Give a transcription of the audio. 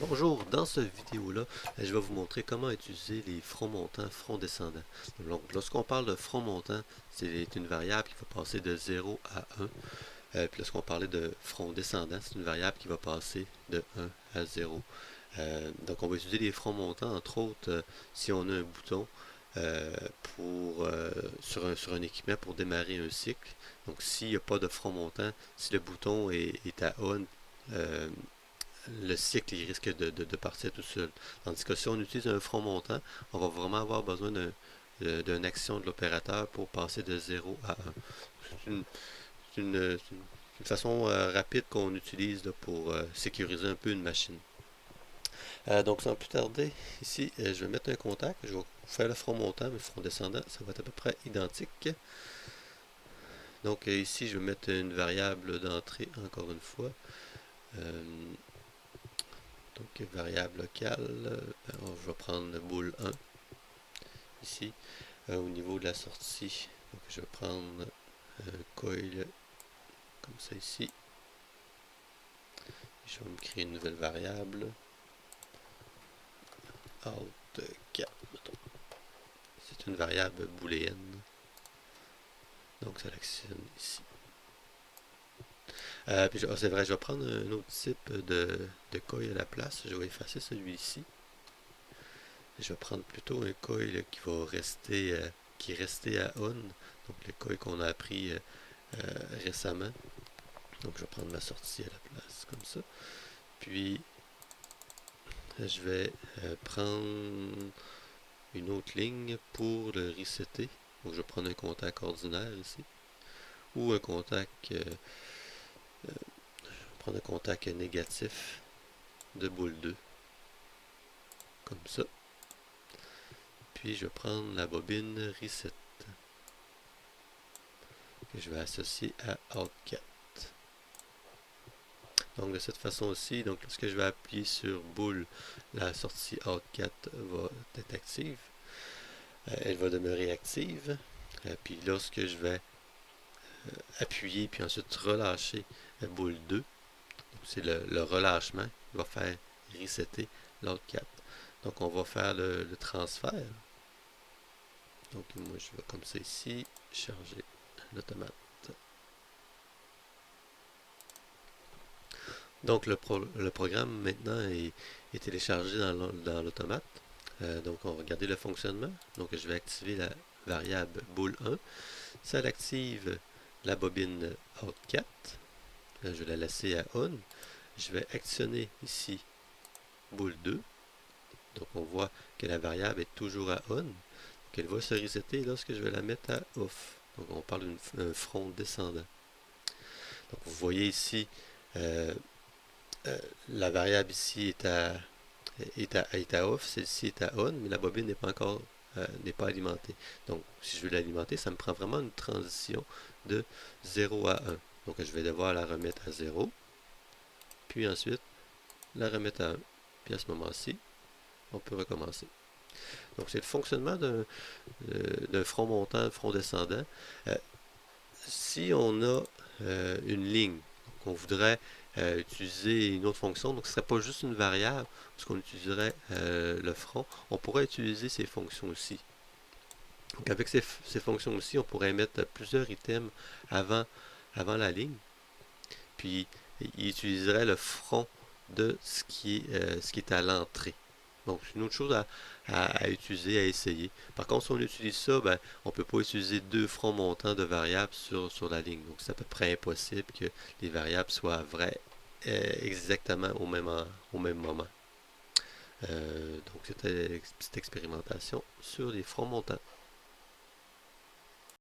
Bonjour, dans cette vidéo-là, je vais vous montrer comment utiliser les fronts montants, fronts descendants. Donc, lorsqu'on parle de front montant, c'est une variable qui va passer de 0 à 1. Puis lorsqu'on parlait de front descendant, c'est une variable qui va passer de 1 à 0. Donc, on va utiliser les fronts montants, entre autres, si on a un bouton euh, sur un équipement pour démarrer un cycle. Donc, s'il n'y a pas de front montant, si le bouton est à on, euh, le cycle il risque de partir tout seul. Tandis que si on utilise un front montant, on va vraiment avoir besoin d'une action de l'opérateur pour passer de 0 à 1. C'est une façon rapide qu'on utilise là, pour sécuriser un peu une machine. Donc sans plus tarder, ici je vais mettre un contact, je vais faire le front montant, mais le front descendant, ça va être à peu près identique. Donc ici je vais mettre une variable d'entrée encore une fois. Euh, Donc, variable locale, je vais prendre le boule 1 ici. Au niveau de la sortie, donc je vais prendre un coil comme ça ici. Je vais me créer une nouvelle variable. Out 4, mettons. C'est une variable booléenne. Donc, ça l'actionne ici. C'est vrai, je vais prendre un autre type de coil à la place. Je vais effacer celui-ci. Je vais prendre plutôt un coil qui va rester qui est resté à on. Donc le coil qu'on a appris récemment. Donc je vais prendre ma sortie à la place comme ça. Puis je vais prendre une autre ligne pour le resetter. Donc je vais prendre un contact ordinaire ici. Ou un contact prendre un contact négatif de boule 2. Comme ça. Puis je vais prendre la bobine reset que je vais associer à Out4. Donc de cette façon aussi, donc lorsque je vais appuyer sur boule, la sortie Out4 va être active. Elle va demeurer active. Puis lorsque je vais appuyer puis ensuite relâcher boule 2, c'est le relâchement qui va faire resetter l'Out4. Donc on va faire le transfert. Donc moi je vais comme ça ici, charger l'automate. Donc le programme maintenant est téléchargé dans l'automate. Donc on va regarder le fonctionnement. Donc je vais activer la variable boule 1. Ça active la bobine Out4. Je vais la laisser à on. Je vais actionner ici boule 2. Donc on voit que la variable est toujours à on. Donc elle va se resetter lorsque je vais la mettre à off. Donc on parle d'un front descendant. Donc vous voyez ici la variable ici est à off, celle-ci est à on, mais la bobine n'est pas encore n'est pas alimentée. Donc, si je veux l'alimenter, ça me prend vraiment une transition de 0 à 1. Donc, je vais devoir la remettre à 0, puis ensuite la remettre à 1. Puis à ce moment-ci, on peut recommencer. Donc, c'est le fonctionnement d'un front montant, front descendant. Euh, Si on a une ligne qu'on voudrait utiliser une autre fonction, donc ce ne serait pas juste une variable, parce qu'on utiliserait le front, on pourrait utiliser ces fonctions aussi. Donc avec ces fonctions aussi, on pourrait mettre plusieurs items avant la ligne, puis il utiliserait le front de ce qui est à l'entrée. Donc, c'est une autre chose à utiliser, à essayer. Par contre, si on utilise ça, ben, on ne peut pas utiliser deux fronts montants de variables sur la ligne. Donc, c'est à peu près impossible que les variables soient vraies exactement au même moment. Donc, c'était une petite expérimentation sur les fronts montants.